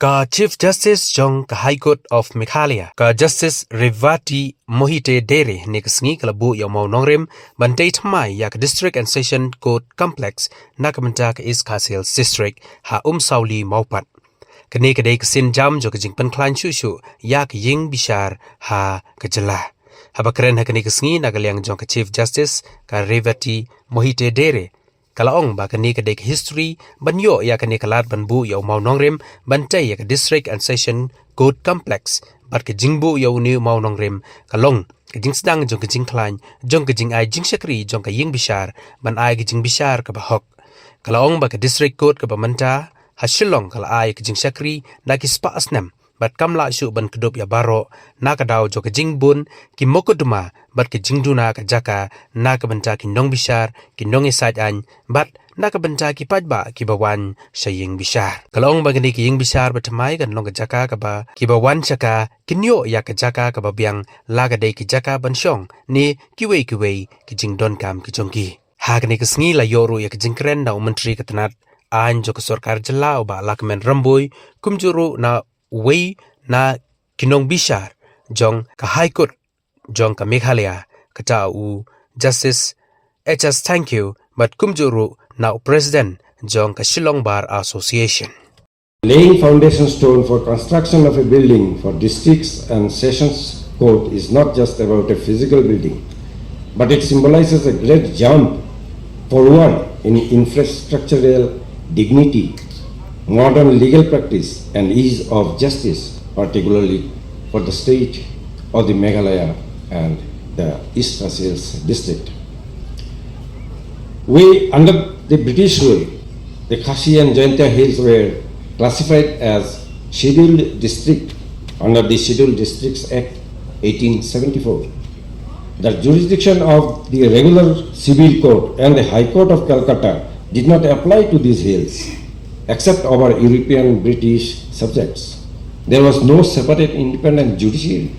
Ka Chief Justice Jong ka High Court of Meghalaya ka Justice Revati Mohite Dere ni kasngi kalabu yang Mawnongrim bantai thymmai yak District and Session Court Complex nakamenta ka East Castle District ha Umsawli Maupat. Kani kadai kasin jam jo kajing penklan shushu yak jingbishar ha kajala. Habakren ha kani kasngi nagaliang jong ka Chief Justice ka Revati Mohite Dere. Kalaong ba kani kadai ka history banyo ya kani kalat banbu yaw Mawnongrim bantai ya ka District and Session Court Complex bat ka jingbu yaw ni Mawnongrim kalong kajing sedang jong kajing klan jong kajing ay jing syakri jong ka jingbishar ban ay ka jingbishar ka bahok. Kalaong ba ka District Court ka bamanta hasilong kala ay ka jing syakri na kispa asnam bat kamla syu ban kedup ya baro na kadaw jo ka jingbun ki mokoduma bat ka jingduna ka jaka na ka banta ki nong bishar ki nong isaj an bat na ka banta ki pajba ki bawan sa jingbishar. Kalong bagani ki jingbishar bat thymmai kan nong ka jaka ka ba ki bawan chaka kinyo ya ka jaka ka ba biang laga dei ki jaka ban syong ni kiwei ki jingdon kam ki jongki. Ha kani kasngi la yoru ya ka jingkren na menteri ketenat an jo ka sorkar jelau ba lakmen rambui kumjuru na wei na kinong bishar jong ka High Court jong ka Meghalaya kata u Justice HS thank you but kumjuru na President jong ka Shillong Bar Association. Laying foundation stone for construction of a building for districts and sessions court is not just about a physical building, but it symbolizes a great jump forward in infrastructural dignity, modern legal practice and ease of justice, particularly for the state of the Meghalaya and the East Castle District. Under the British rule, the Khasi and Jaintia Hills were classified as scheduled district under the Scheduled Districts Act 1874. The jurisdiction of the regular civil court and the High Court of Calcutta did not apply to these hills, except our European British subjects. There was no separate independent judiciary.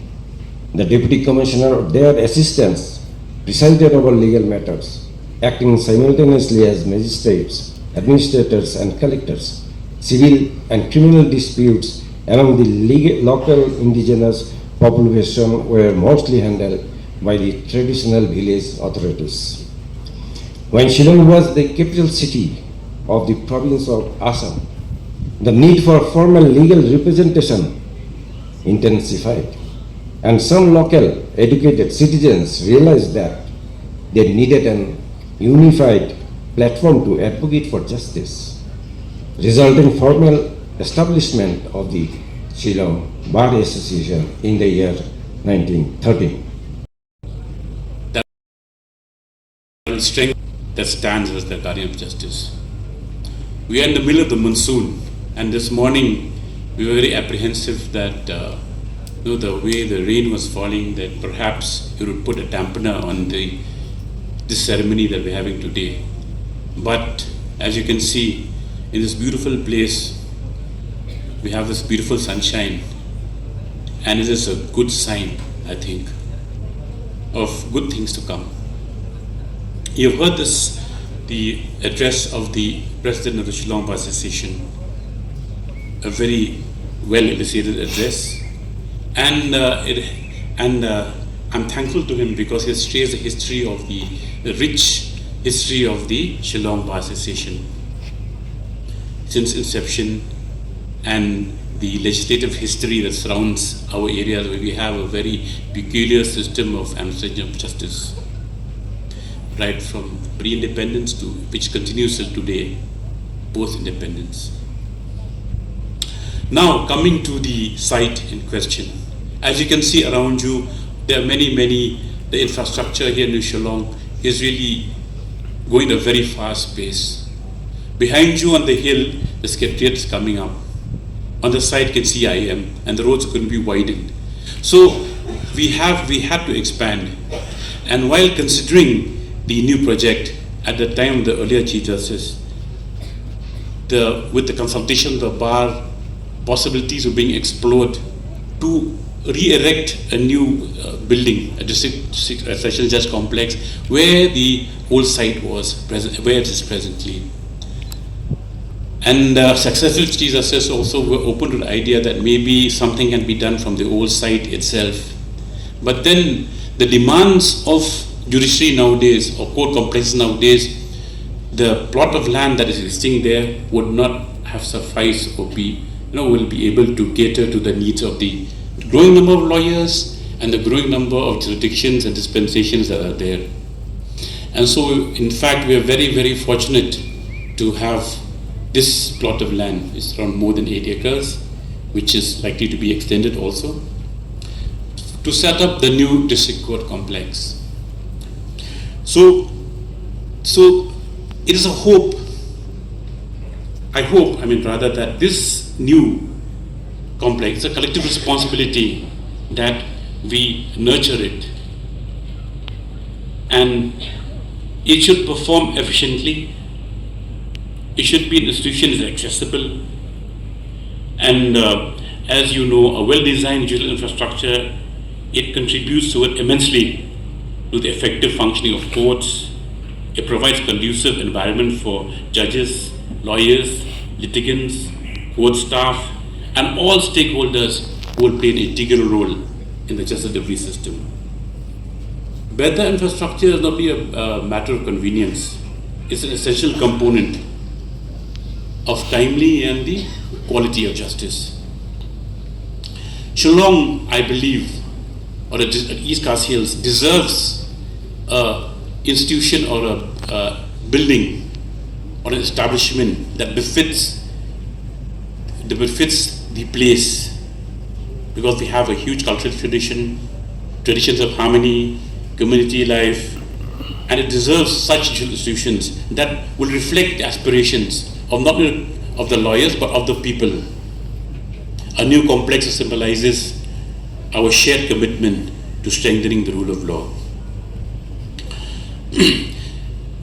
The Deputy Commissioner or their assistants presided over legal matters, acting simultaneously as magistrates, administrators and collectors. Civil and criminal disputes among the local indigenous population were mostly handled by the traditional village authorities. When Shillong was the capital city of the province of Assam, the need for formal legal representation intensified, and some local educated citizens realized that they needed an unified platform to advocate for justice, resulting in formal establishment of the Shillong Bar Association in the year 1930. The strength that stands as the guardian of justice. We are in the middle of the monsoon, and this morning we were very apprehensive that the way the rain was falling, that perhaps it would put a dampener on this ceremony that we're having today. But as you can see, in this beautiful place, we have this beautiful sunshine, and it is a good sign, I think, of good things to come. You've heard the address of the President of the Shillong Bar Association, a very well elucidated address, and I'm thankful to him because he shares the history of the rich history of the Shillong Bar Association since inception, and the legislative history that surrounds our areas, where we have a very peculiar system of administration of justice, right from pre-independence to which continues till today, post-independence. Now coming to the site in question, as you can see around you, there are many, the infrastructure here in Shillong is really going at a very fast pace. Behind you on the hill, the secretariat is coming up. On the side you can see IM, and the roads are going to be widened. So we had to expand, and while considering the new project at the time of the earlier Chief Justice, with the consultation of the bar, possibilities were being explored to re-erect a new building, a district session judge complex, where the old site was present, where it is presently. And successive chief justices also were open to the idea that maybe something can be done from the old site itself. But then the demands of judiciary nowadays, or court complexes nowadays, the plot of land that is existing there would not have sufficed or will be able to cater to the needs of the growing number of lawyers and the growing number of jurisdictions and dispensations that are there. And so, in fact, we are very, very fortunate to have this plot of land. It's around more than 8 acres, which is likely to be extended also, to set up the new district court complex. So it is a hope, that this new complex, a collective responsibility that we nurture it, and it should perform efficiently. It should be an institution that is accessible, and as you know, a well-designed judicial infrastructure, it contributes to it immensely to the effective functioning of courts. It provides conducive environment for judges, lawyers, litigants, court staff, and all stakeholders who will play an integral role in the justice delivery system. Better infrastructure is not be a matter of convenience. It's an essential component of timely and the quality of justice. Shillong, I believe, or East Khas Hills, deserves an institution or a building or an establishment that befits the place, because we have a huge cultural traditions of harmony, community life, and it deserves such institutions that will reflect the aspirations of not only of the lawyers but of the people. A new complex symbolizes our shared commitment to strengthening the rule of law.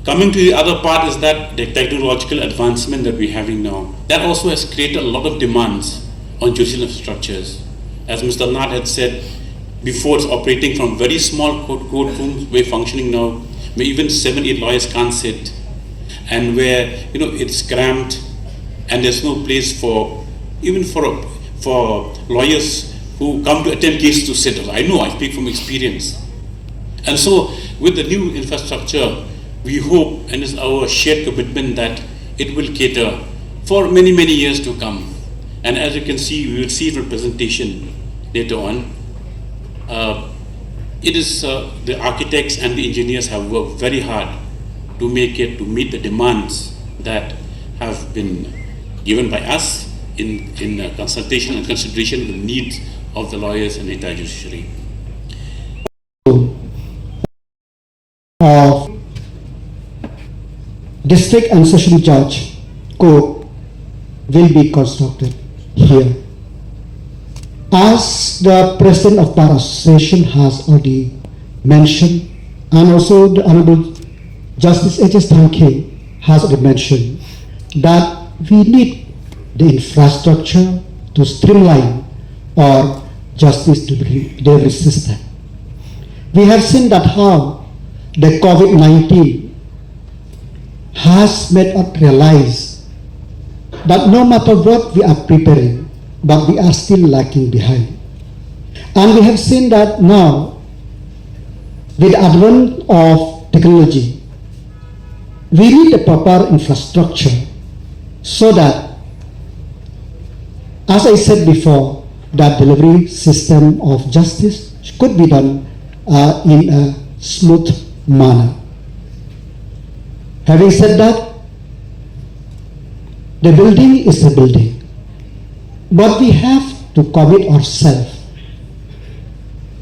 Coming to the other part is that the technological advancement that we're having now, that also has created a lot of demands on judicial infrastructures. As Mr. Nath had said before, it's operating from very small courtrooms, we're functioning now, where even 7-8 lawyers can't sit, and where it's cramped, and there's no place for lawyers who come to attend cases to sit. I know, I speak from experience. And so with the new infrastructure, we hope, and it's our shared commitment, that it will cater for many, many years to come. And as you can see, we will see from presentation later on, it is the architects and the engineers have worked very hard to meet the demands that have been given by us in consultation and consideration of the needs of the lawyers and the entire judiciary. District and Session Judge Court will be constructed here. As the President of Bar Association has already mentioned, and also the Honorable Justice H.S. Thankhe has already mentioned, that we need the infrastructure to streamline our justice delivery system. We have seen that how the COVID-19 has made us realize that no matter what we are preparing, but we are still lagging behind. And we have seen that now, with the advent of technology, we need a proper infrastructure so that, as I said before, that delivery system of justice could be done in a smooth manner. Having said that, the building is a building, but we have to commit ourselves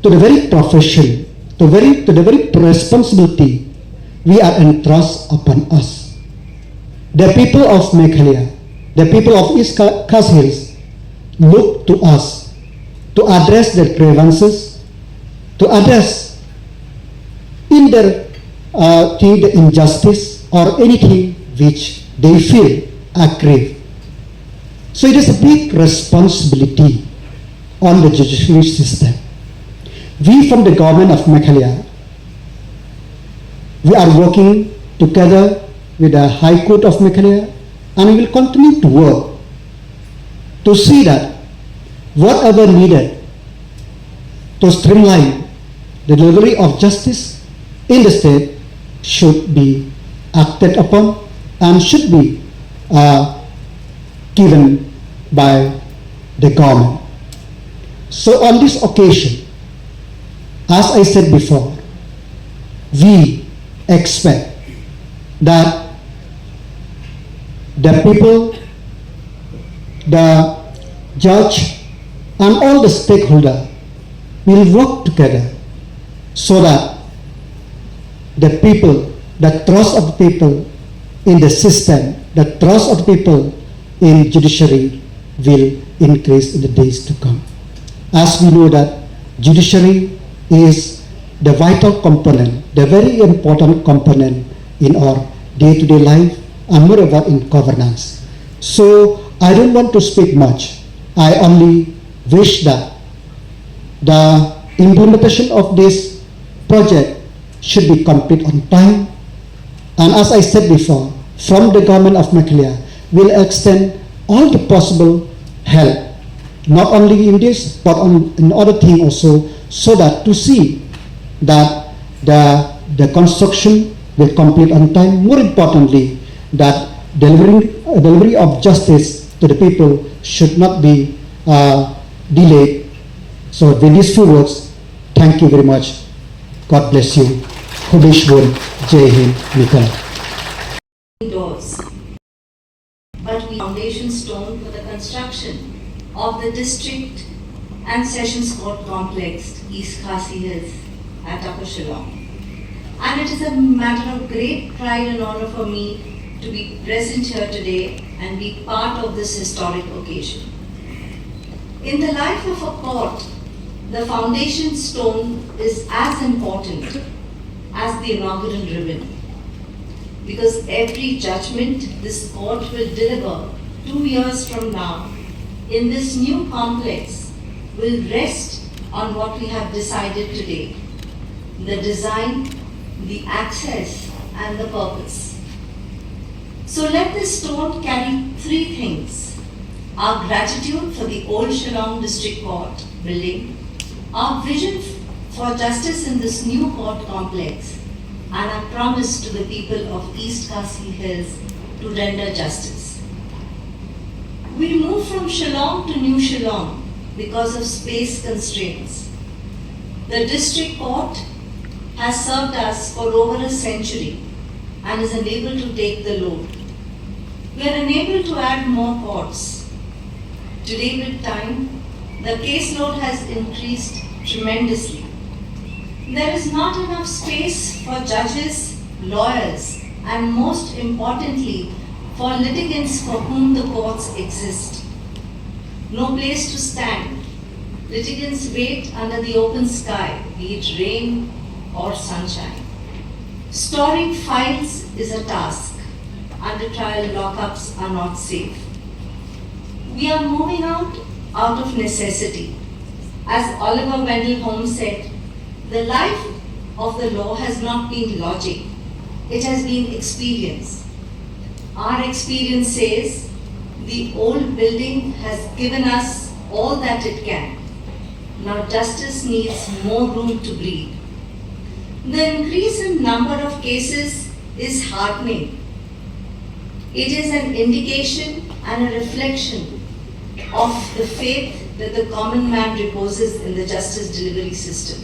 to the very profession, to the very responsibility we are entrusted upon us. The people of Meghalaya, the people of East Khas Hills look to us to address their grievances, to address in their the injustice or anything which they feel aggrieved. So it is a big responsibility on the judiciary system. We from the government of Meghalaya, we are working together with the High Court of Meghalaya, and we will continue to work to see that whatever needed to streamline the delivery of justice in the state should be acted upon and should be given by the government. So on this occasion, as I said before, we expect that the people, the judge, and all the stakeholders will work together so that the people, the trust of the people in the system, the trust of the people in judiciary will increase in the days to come. As we know that judiciary is the vital component, the very important component in our day-to-day life and moreover in governance. So I don't want to speak much. I only wish that the implementation of this project should be complete on time. And as I said before, from the government of Meghalaya will extend all the possible help, not only in this, but in other things also, so that to see that the construction will complete on time. More importantly, that delivery of justice to the people should not be delayed. So with these few words, thank you very much. God bless you. Hubishwar, Jai Hind, Meghalaya. Doors, but we foundation stone for the construction of the district and sessions court complex, East Khasi Hills at Upper Shillong. And it is a matter of great pride and honor for me to be present here today and be part of this historic occasion. In the life of a court, the foundation stone is as important as the inaugural ribbon, because every judgment this court will deliver 2 years from now in this new complex will rest on what we have decided today: the design, the access, and the purpose. So let this stone carry 3 things: our gratitude for the old Shillong District Court building, our vision for justice in this new court complex, and our promise to the people of East Khasi Hills to render justice. We moved from Shillong to New Shillong because of space constraints. The district court has served us for over a century and is unable to take the load. We are unable to add more courts. Today with time, the caseload has increased tremendously. There is not enough space for judges, lawyers, and most importantly, for litigants for whom the courts exist. No place to stand. Litigants wait under the open sky, be it rain or sunshine. Storing files is a task. Under trial lockups are not safe. We are moving out of necessity. As Oliver Wendell Holmes said, the life of the law has not been logic, it has been experience. Our experience says the old building has given us all that it can. Now justice needs more room to breathe. The increase in number of cases is heartening. It is an indication and a reflection of the faith that the common man reposes in the justice delivery system.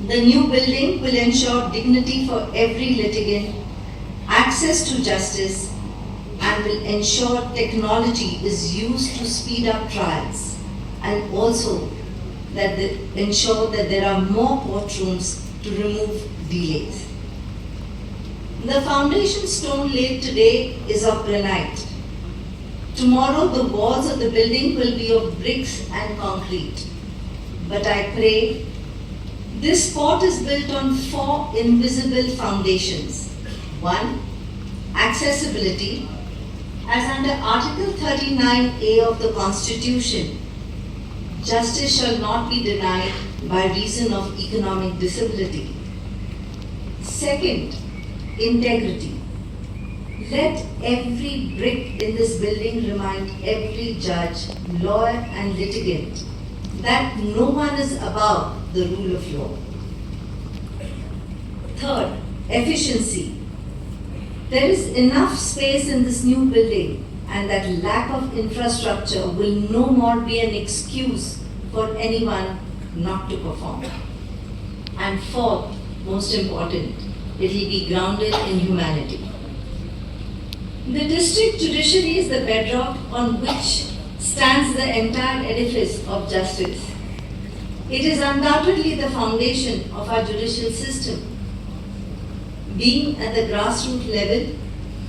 The new building will ensure dignity for every litigant, access to justice, and will ensure technology is used to speed up trials, and also that ensure that there are more courtrooms to remove delays. The foundation stone laid today is of granite. Tomorrow the walls of the building will be of bricks and concrete. But I pray this court is built on 4 invisible foundations. 1, accessibility. As under Article 39A of the Constitution, justice shall not be denied by reason of economic disability. Second, integrity. Let every brick in this building remind every judge, lawyer and litigant that no one is above the rule of law. Third, efficiency. There is enough space in this new building, and that lack of infrastructure will no more be an excuse for anyone not to perform. And fourth, most important, it will be grounded in humanity. The district judiciary is the bedrock on which stands the entire edifice of justice. It is undoubtedly the foundation of our judicial system. Being at the grassroots level,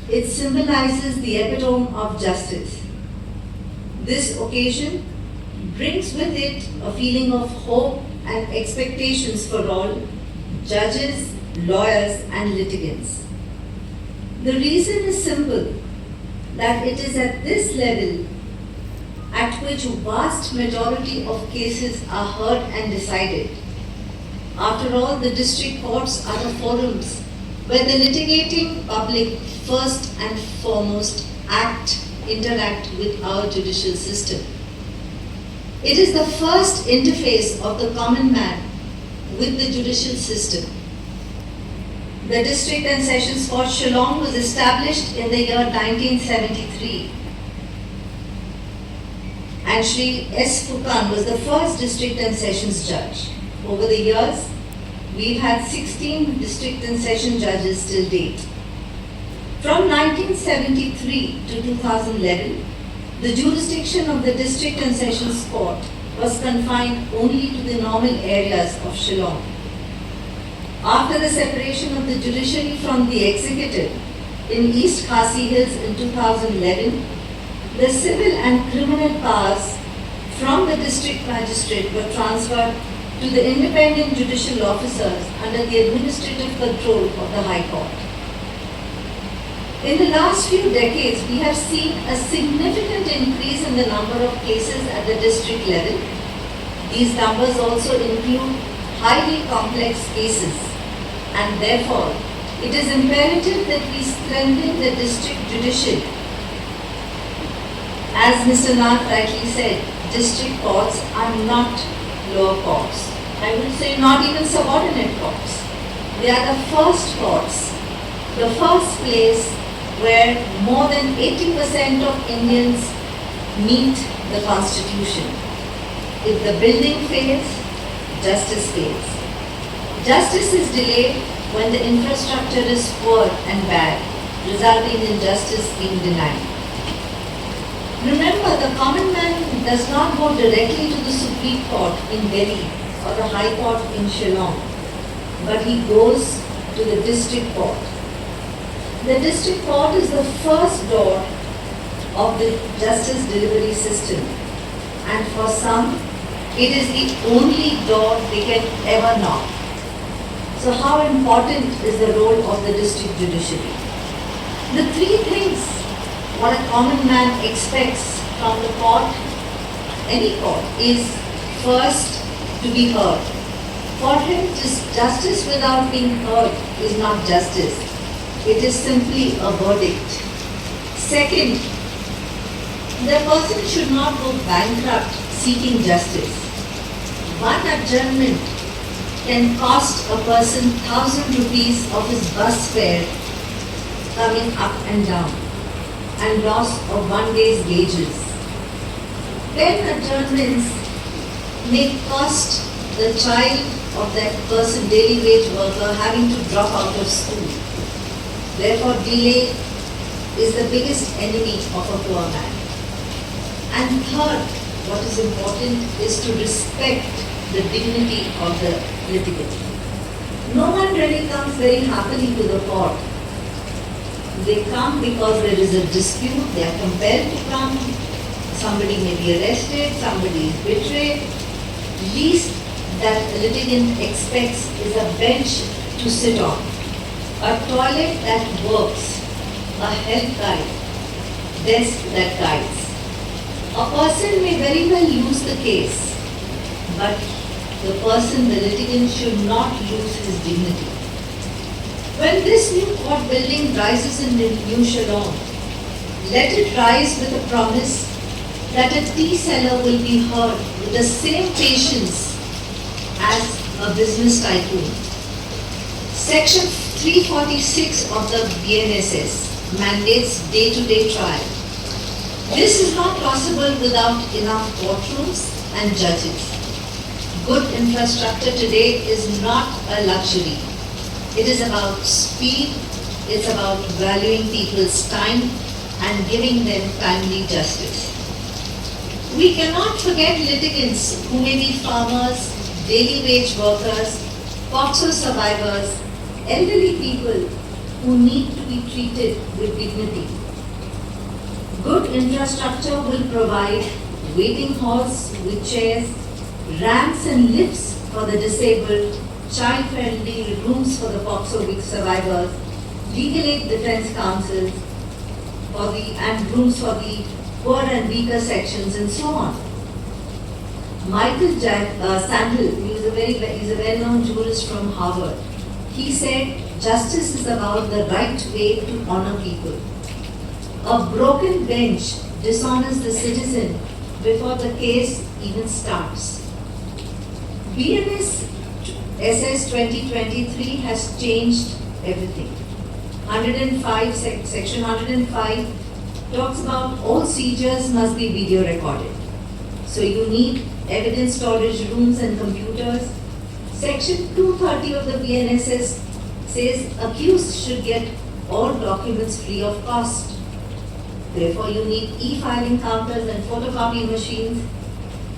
it symbolizes the epitome of justice. This occasion brings with it a feeling of hope and expectations for all judges, lawyers, and litigants. The reason is simple, that it is at this level at which vast majority of cases are heard and decided. After all, the district courts are the forums where the litigating public first and foremost interact with our judicial system. It is the first interface of the common man with the judicial system. The District and Sessions Court Shillong was established in the year 1973. And Shri S. Fukan was the first District and Sessions Judge. Over the years, we've had 16 District and Session Judges till date. From 1973 to 2011, the jurisdiction of the District and Sessions Court was confined only to the normal areas of Shillong. After the separation of the judiciary from the executive in East Khasi Hills in 2011, the civil and criminal powers from the district magistrate were transferred to the independent judicial officers under the administrative control of the High Court. In the last few decades, we have seen a significant increase in the number of cases at the district level. These numbers also include highly complex cases, and therefore it is imperative that we strengthen the district judiciary. As Mr. Nath rightly said, district courts are not lower courts. I would say not even subordinate courts. They are the first courts, the first place where more than 80% of Indians meet the Constitution. If the building fails, justice fails. Justice is delayed when the infrastructure is poor and bad, resulting in justice being denied. Remember, the common man does not go directly to the Supreme Court in Delhi or the High Court in Shillong, but he goes to the district court. The district court is the first door of the justice delivery system, and for some, it is the only door they can ever knock. So how important is the role of the district judiciary? The three things what a common man expects from the court, any court, is first to be heard. For him, justice without being heard is not justice. It is simply a verdict. Second, the person should not go bankrupt seeking justice. One adjournment can cost a person 1,000 rupees of his bus fare coming up and down, and loss of one day's wages. 10 adjournments may cost the child of that person, daily wage worker, having to drop out of school. Therefore, delay is the biggest enemy of a poor man. And third, what is important is to respect the dignity of the litigant. No one really comes very happily to the court. They come because there is a dispute, they are compelled to come, somebody may be arrested, somebody is betrayed. Least that a litigant expects is a bench to sit on, a toilet that works, a health guide, desk that guides. A person may very well lose the case, but the litigant should not lose his dignity. When this new court building rises in the new Shillong, let it rise with a promise that a tea seller will be heard with the same patience as a business tycoon. Section 346 of the BNSS mandates day-to-day trial. This is not possible without enough courtrooms and judges. Good infrastructure today is not a luxury. It is about speed, it's about valuing people's time and giving them timely justice. We cannot forget litigants who may be farmers, daily wage workers, POXO survivors, elderly people who need to be treated with dignity. Good infrastructure will provide waiting halls with chairs, ramps and lifts for the disabled, child-friendly rooms for the POXO survivors, legal aid defense counsels, and rooms for the poor and weaker sections, and so on. Michael Sandel, he's a well-known jurist from Harvard. He said, justice is about the right way to honor people. A broken bench dishonors the citizen before the case even starts. BNS SS 2023 has changed everything. 105, section 105 talks about all seizures must be video recorded. So you need evidence storage rooms and computers. Section 230 of the BNSS says accused should get all documents free of cost. Therefore, you need e-filing counters and photocopy machines.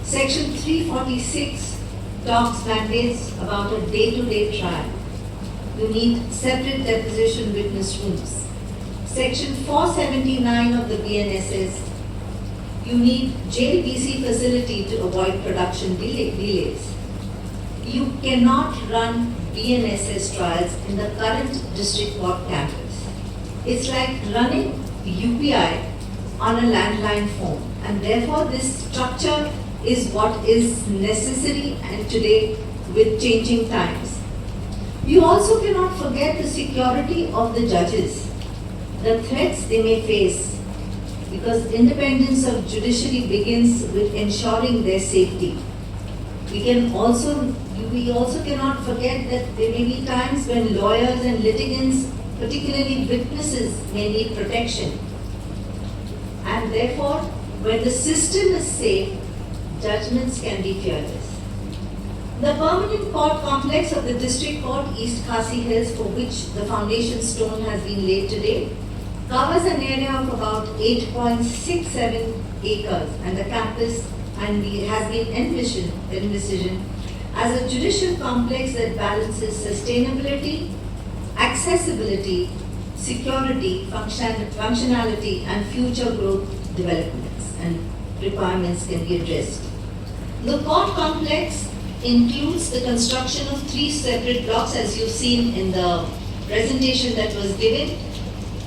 Section 346 talks mandates about a day-to-day trial. You need separate deposition witness rooms. Section 479 of the BNSS, you need jail BC facility to avoid production delays. You cannot run BNSS trials in the current district court campus. It's like running UPI on a landline phone, and therefore this structure is what is necessary and today with changing times. You also cannot forget the security of the judges, the threats they may face, because independence of judiciary begins with ensuring their safety. We also cannot forget that there may be times when lawyers and litigants, particularly witnesses, may need protection. And therefore, when the system is safe, judgments can be fearless. The permanent court complex of the District Court East Khasi Hills, for which the foundation stone has been laid today, covers an area of about 8.67 acres, and the campus has been envisioned as a judicial complex that balances sustainability, accessibility, security, functionality, and future growth developments and requirements can be addressed. The court complex includes the construction of 3 separate blocks, as you've seen in the presentation that was given.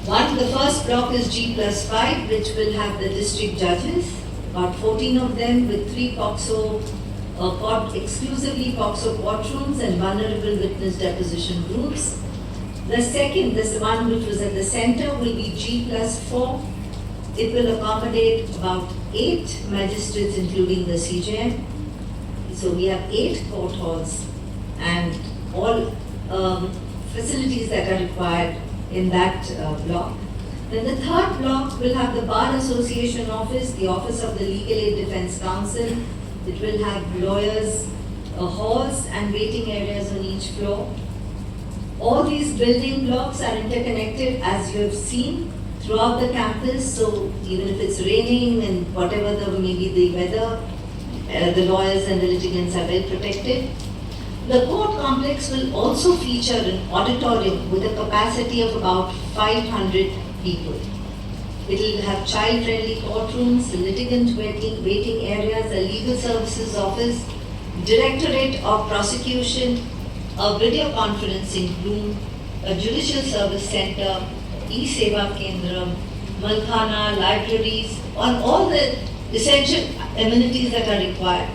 The first block is G+5, which will have the district judges, about 14 of them with 3 exclusively POXO courtrooms and vulnerable witness deposition rooms. The second, this one which was at the center, will be G+4. It will accommodate about 8 magistrates, including the CJM. So we have 8 court halls and all facilities that are required in that block. Then the third block will have the Bar Association office, the office of the Legal Aid Defense Counsel. It will have lawyers, halls and waiting areas on each floor. All these building blocks are interconnected, as you have seen, throughout the campus. So even if it's raining and whatever maybe the weather, the lawyers and the litigants are well protected. The court complex will also feature an auditorium with a capacity of about 500 people. It will have child-friendly courtrooms, litigant waiting areas, a legal services office, directorate of prosecution, a video conferencing room, a judicial service center, e-seva kendra, malkhana, libraries, on all the essential amenities that are required.